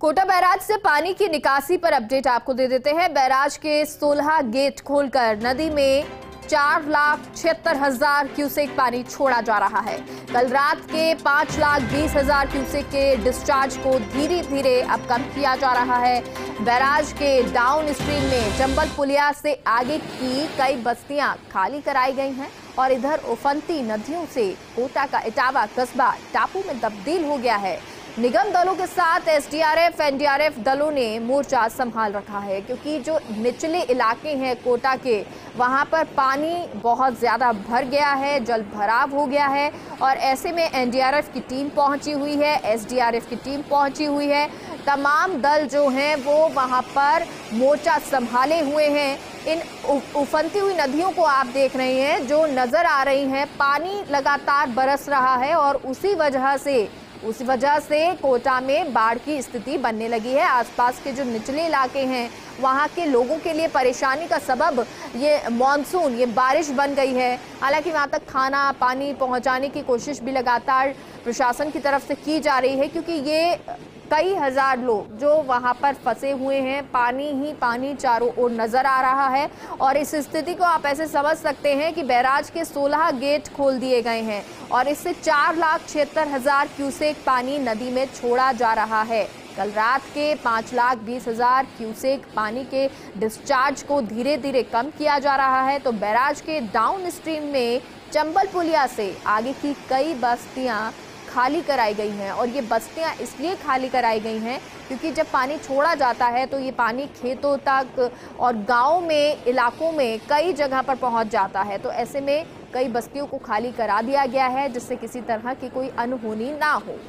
Kota barrage से पानी की निकासी पर अपडेट आपको दे देते हैं। बैराज के 16 गेट खोलकर नदी में 4,76,000 क्यूसेक पानी छोड़ा जा रहा है। कल रात के 5,20,000 क्यूसेक के डिस्चार्ज को धीरे धीरे अब कम किया जा रहा है। बैराज के डाउन स्ट्रीम में चंबल पुलिया से आगे की कई बस्तियां खाली कराई गई हैं और इधर उफनती नदियों से कोटा का इटावा कस्बा टापू में तब्दील हो गया है। निगम दलों के साथ एसडीआरएफ एनडीआरएफ दलों ने मोर्चा संभाल रखा है, क्योंकि जो निचले इलाके हैं कोटा के, वहां पर पानी बहुत ज्यादा भर गया है, जल भराव हो गया है और ऐसे में एनडीआरएफ की टीम पहुंची हुई है, एसडीआरएफ की टीम पहुंची हुई है। तमाम दल जो हैं वो वहां पर मोर्चा संभाले हुए हैं। इन उफनती हुई नदियों को आप देख रहे हैं जो नजर आ रही हैं, पानी लगातार बरस रहा है और उसी वजह से कोटा में बाढ़ की स्थिति बनने लगी है। आसपास के जो निचले इलाके हैं वहां के लोगों के लिए परेशानी का सबब ये मानसून, ये बारिश बन गई है। हालांकि वहां तक खाना पानी पहुंचाने की कोशिश भी लगातार प्रशासन की तरफ से की जा रही है, क्योंकि ये कई हजार लोग जो वहां पर फंसे हुए हैं, पानी ही पानी चारों ओर नजर आ रहा है। और इस स्थिति को आप ऐसे समझ सकते हैं कि बैराज के 16 गेट खोल दिए गए हैं और इससे 4,76,000 क्यूसेक पानी नदी में छोड़ा जा रहा है। कल रात के 5,20,000 क्यूसेक पानी के डिस्चार्ज को धीरे धीरे कम किया जा रहा है। तो बैराज के डाउन स्ट्रीम में चंबल पुलिया से आगे की कई बस्तियां खाली कराई गई हैं और ये बस्तियां इसलिए खाली कराई गई हैं क्योंकि जब पानी छोड़ा जाता है तो ये पानी खेतों तक और गांव में, इलाकों में कई जगह पर पहुंच जाता है। तो ऐसे में कई बस्तियों को खाली करा दिया गया है जिससे किसी तरह की कोई अनहोनी ना हो।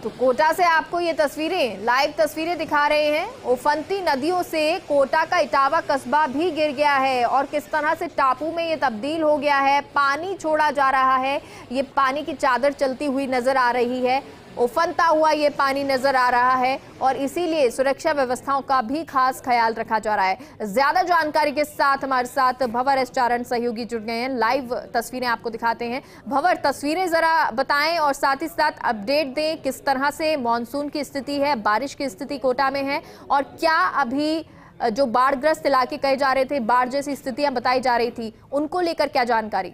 तो कोटा से आपको ये तस्वीरें, लाइव तस्वीरें दिखा रहे हैं। उफनती नदियों से कोटा का इटावा कस्बा भी गिर गया है और किस तरह से टापू में ये तब्दील हो गया है। पानी छोड़ा जा रहा है, ये पानी की चादर चलती हुई नजर आ रही है, उफनता हुआ ये पानी नजर आ रहा है और इसीलिए सुरक्षा व्यवस्थाओं का भी खास ख्याल रखा जा रहा है। ज्यादा जानकारी के साथ हमारे साथ भंवर एस चारण सहयोगी जुड़ गए हैं। लाइव तस्वीरें आपको दिखाते हैं। भंवर, तस्वीरें जरा बताएं और साथ ही साथ अपडेट दें, किस तरह से मानसून की स्थिति है, बारिश की स्थिति कोटा में है और क्या अभी जो बाढ़ग्रस्त इलाके कहे जा रहे थे, बाढ़ जैसी स्थितियां बताई जा रही थी, उनको लेकर क्या जानकारी?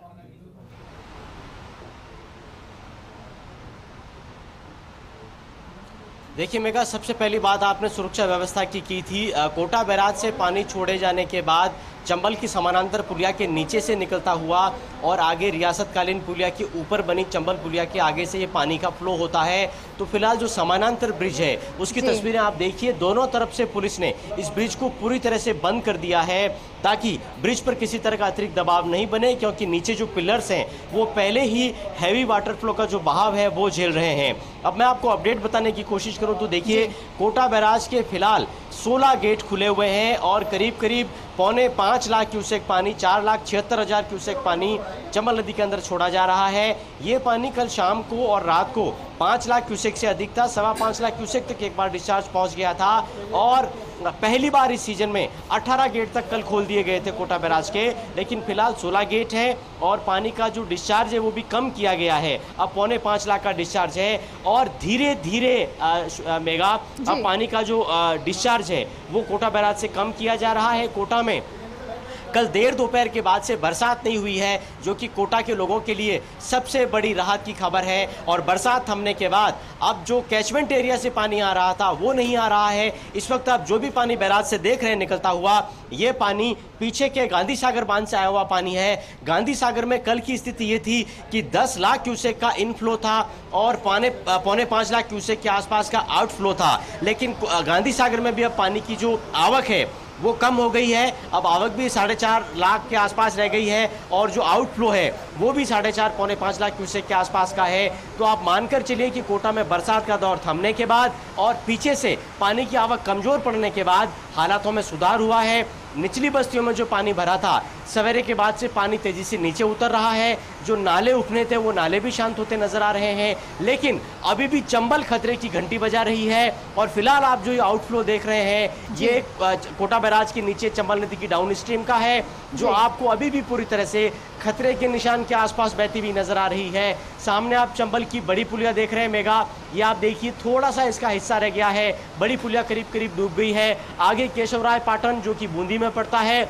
देखिए मेघा, सबसे पहली बात आपने सुरक्षा व्यवस्था की थी। कोटा बैराज से पानी छोड़े जाने के बाद चंबल की समानांतर पुलिया के नीचे से निकलता हुआ और आगे रियासतकालीन पुलिया के ऊपर बनी चंबल पुलिया के आगे से ये पानी का फ्लो होता है। तो फिलहाल जो समानांतर ब्रिज है उसकी तस्वीरें आप देखिए, दोनों तरफ से पुलिस ने इस ब्रिज को पूरी तरह से बंद कर दिया है ताकि ब्रिज पर किसी तरह का अतिरिक्त दबाव नहीं बने, क्योंकि नीचे जो पिलर्स हैं वो पहले ही हैवी वाटर फ्लो का जो बहाव है वो झेल रहे हैं। अब मैं आपको अपडेट बताने की कोशिश करूं तो देखिए, कोटा बैराज के फिलहाल 16 गेट खुले हुए हैं और करीब करीब 4.25 लाख क्यूसेक पानी, 4,76,000 क्यूसेक पानी चंबल नदी के अंदर छोड़ा जा रहा है। ये पानी कल शाम को और रात को 5 लाख क्यूसेक से अधिक था, 5.25 लाख क्यूसेक तक एक बार डिस्चार्ज पहुंच गया था और पहली बार इस सीजन में 18 गेट तक कल खोल दिए गए थे कोटा बैराज के, लेकिन फिलहाल 16 गेट हैं और पानी का जो डिस्चार्ज है वो भी कम किया गया है। अब 4.25 लाख का डिस्चार्ज है और धीरे धीरे मेगा अब पानी का जो डिस्चार्ज है वो कोटा बैराज से कम किया जा रहा है। कोटा में कल देर दोपहर के बाद से बरसात नहीं हुई है, जो कि कोटा के लोगों के लिए सबसे बड़ी राहत की खबर है। और बरसात थमने के बाद अब जो कैचमेंट एरिया से पानी आ रहा था वो नहीं आ रहा है। इस वक्त आप जो भी पानी बैराज से देख रहे हैं निकलता हुआ, ये पानी पीछे के गांधी सागर बांध से आया हुआ पानी है। गांधी सागर में कल की स्थिति ये थी कि 10 लाख क्यूसेक का इनफ्लो था और 4.25 लाख क्यूसेक के आसपास का आउटफ्लो था, लेकिन गांधी सागर में भी अब पानी की जो आवक है वो कम हो गई है। अब आवक भी 4.5 लाख के आसपास रह गई है और जो आउटफ्लो है वो भी 4.5-5 लाख क्यूसेक के आसपास का है। तो आप मानकर चलिए कि कोटा में बरसात का दौर थमने के बाद और पीछे से पानी की आवक कमजोर पड़ने के बाद हालातों में सुधार हुआ है। निचली बस्तियों में जो पानी भरा था, सवेरे के बाद से पानी तेजी से नीचे उतर रहा है। जो नाले उफने थे वो नाले भी शांत होते नजर आ रहे हैं, लेकिन अभी भी चंबल खतरे की घंटी बजा रही है। और फिलहाल आप जो ये आउटफ्लो देख रहे हैं ये कोटा बैराज के नीचे चंबल नदी की डाउन स्ट्रीम का है, जो आपको अभी भी पूरी तरह से खतरे के निशान के आसपास बहती हुई नजर आ रही है। सामने आप चंबल की बड़ी पुलिया देख रहे हैं मेघा, ये आप देखिए थोड़ा सा इसका हिस्सा रह गया है, बड़ी पुलिया करीब करीब डूब गई है। आगे केशवराय पाटन जो कि बूंदी में पड़ता है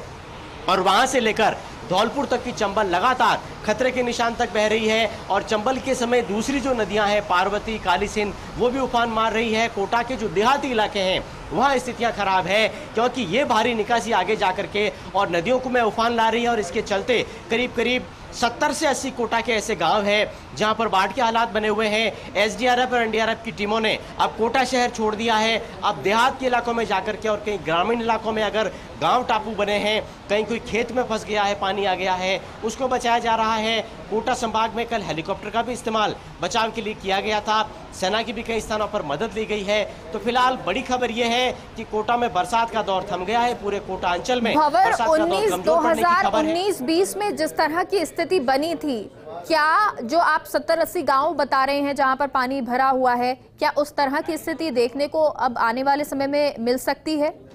और वहां से लेकर धौलपुर तक की चंबल लगातार खतरे के निशान तक बह रही है। और चंबल के समय दूसरी जो नदियां हैं पार्वती, काली सिंध, वो भी उफान मार रही है। कोटा के जो देहाती इलाके हैं वहाँ स्थितियां खराब है, क्योंकि ये भारी निकासी आगे जाकर के और नदियों को में उफान ला रही है। और इसके चलते करीब करीब 70 से 80 कोटा के ऐसे गांव हैं जहां पर बाढ़ के हालात बने हुए हैं। एसडीआरएफ और एनडीआरएफ की टीमों ने अब कोटा शहर छोड़ दिया है। अब देहात के इलाकों में जाकर के और कहीं ग्रामीण इलाकों में अगर गांव टापू बने हैं, कहीं कोई खेत में फंस गया है, पानी आ गया है, उसको बचाया जा रहा है। कोटा संभाग में कल हेलीकॉप्टर का भी इस्तेमाल बचाव के लिए किया गया था। सेना की भी कई स्थानों पर मदद ली गई है। तो फिलहाल बड़ी खबर यह है कि कोटा में बरसात का दौर थम गया है। पूरे कोटा अंचल में 2019-20 में जिस तरह की स्थिति बनी थी, क्या जो आप 70-80 गांव बता रहे हैं जहां पर पानी भरा हुआ है, क्या उस तरह की स्थिति देखने को अब आने वाले समय में मिल सकती है?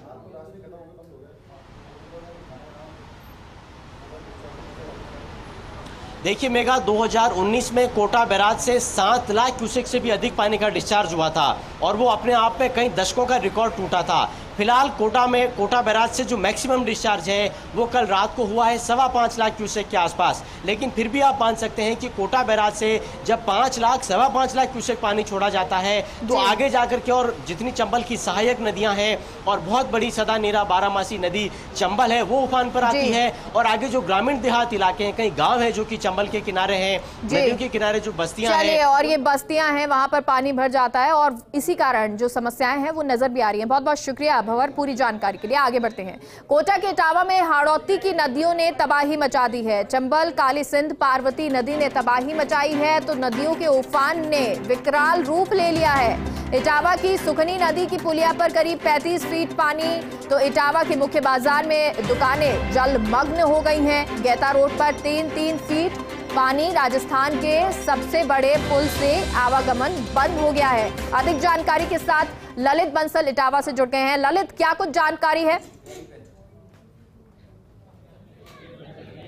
देखिए मेघा, 2019 में कोटा बैराज से 7 लाख क्यूसेक से भी अधिक पानी का डिस्चार्ज हुआ था और वो अपने आप में कई दशकों का रिकॉर्ड टूटा था। फिलहाल कोटा बैराज से जो मैक्सिमम डिस्चार्ज है वो कल रात को हुआ है 5.25 लाख क्यूसेक के आसपास। लेकिन फिर भी आप मान सकते हैं कि कोटा बैराज से जब 5.25 लाख क्यूसेक पानी छोड़ा जाता है तो आगे जाकर के और जितनी चंबल की सहायक नदियां हैं और बहुत बड़ी सदा नीरा बारामासी नदी चंबल है वो उफान पर आती है। और आगे जो ग्रामीण देहात इलाके हैं, कई गाँव है जो कि चंबल के किनारे हैं, नदियों के किनारे जो बस्तियां हैं और ये बस्तियां हैं वहां पर पानी भर जाता है और इसी कारण जो समस्याएं हैं वो नजर भी आ रही हैं। बहुत बहुत शुक्रिया भंवर पूरी जानकारी के लिए। आगे बढ़ते हैं। कोटा के इटावा में हाड़ौती की नदियों ने तबाही मचा दी है। चंबल, काली सिंध, पार्वती नदी ने तबाही मचाई है तो नदियों के उफान ने विकराल रूप ले लिया है। इटावा की सुखनी नदी की पुलिया पर करीब 35 फीट पानी, तो इटावा के मुख्य बाजार में दुकानें जलमग्न हो गई हैं। गैता रोड पर 3-3 फीट पानी, राजस्थान के सबसे बड़े पुल से आवागमन बंद हो गया है। अधिक जानकारी के साथ ललित बंसल इटावा से जुड़ गए हैं। ललित, क्या कुछ जानकारी है?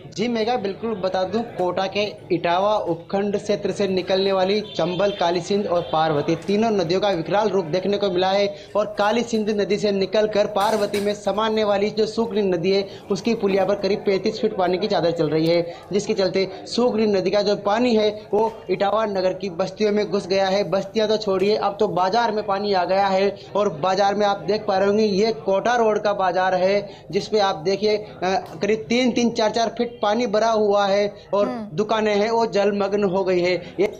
जी मेघा, बिल्कुल बता दूं, कोटा के इटावा उपखंड क्षेत्र से निकलने वाली चंबल, काली सिंध और पार्वती तीनों नदियों का विकराल रूप देखने को मिला है। और काली सिंध नदी से निकलकर पार्वती में समाने वाली जो सूखनी नदी है उसकी पुलिया पर करीब 35 फीट पानी की चादर चल रही है, जिसके चलते सूखनी नदी का जो पानी है वो इटावा नगर की बस्तियों में घुस गया है। बस्तियां तो छोड़िए, अब तो बाजार में पानी आ गया है। और बाजार में आप देख पा रहे होंगे, ये कोटा रोड का बाजार है जिसपे आप देखिए करीब 3-3, 4-4 फीट पानी भरा हुआ है और दुकानें हैं वो जलमग्न हो गई है। ये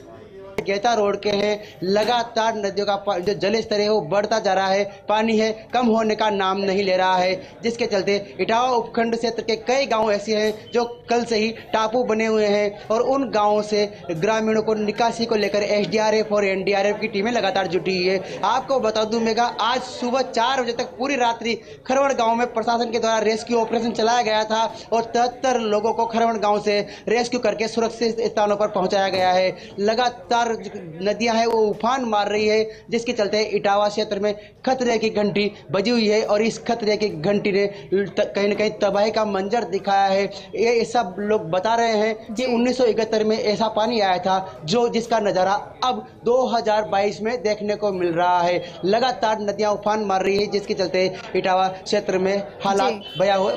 गैता रोड के हैं, लगातार नदियों का जो जल स्तर है वो बढ़ता जा रहा है, पानी है कम होने का नाम नहीं ले रहा है, जिसके चलते इटावा उपखंड क्षेत्र के कई गांव ऐसे हैं जो कल से ही टापू बने हुए हैं। और उन गांवों से ग्रामीणों को निकासी को लेकर एसडीआरएफ और एनडीआरएफ की टीमें लगातार जुटी हुई है। आपको बता दूं मेघा, आज सुबह 4 बजे तक पूरी रात्रि खरवड़ गाँव में प्रशासन के द्वारा रेस्क्यू ऑपरेशन चलाया गया था और 73 लोगों को खरवड़ गाँव से रेस्क्यू करके सुरक्षित स्थानों पर पहुंचाया गया है। लगातार नदियां हैं वो उफान मार रही है, जिसके चलते इटावा क्षेत्र में खतरे की घंटी बजी हुई है। और इस खतरे की घंटी ने कहीं न कहीं तबाही का मंजर दिखाया है। ये सब लोग बता रहे हैं कि 1971 में ऐसा पानी आया था जिसका नज़ारा अब 2022 में देखने को मिल रहा है। लगातार नदियां उफान मार रही है, जिसके चलते इटावा क्षेत्र में हालात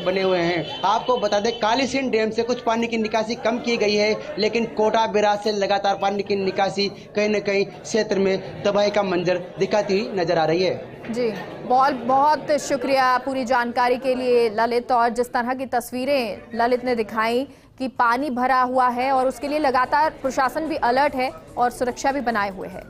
बने हुए हैं। आपको बता दें, काली सिंध डैम से कुछ पानी की निकासी कम की गई है, लेकिन कोटा बैराज से लगातार पानी की निकासी कहीं न कहीं क्षेत्र में तबाही का मंजर दिखाती हुई नजर आ रही है। जी, बहुत बहुत शुक्रिया पूरी जानकारी के लिए ललित। और जिस तरह की तस्वीरें ललित ने दिखाई कि पानी भरा हुआ है और उसके लिए लगातार प्रशासन भी अलर्ट है और सुरक्षा भी बनाए हुए है।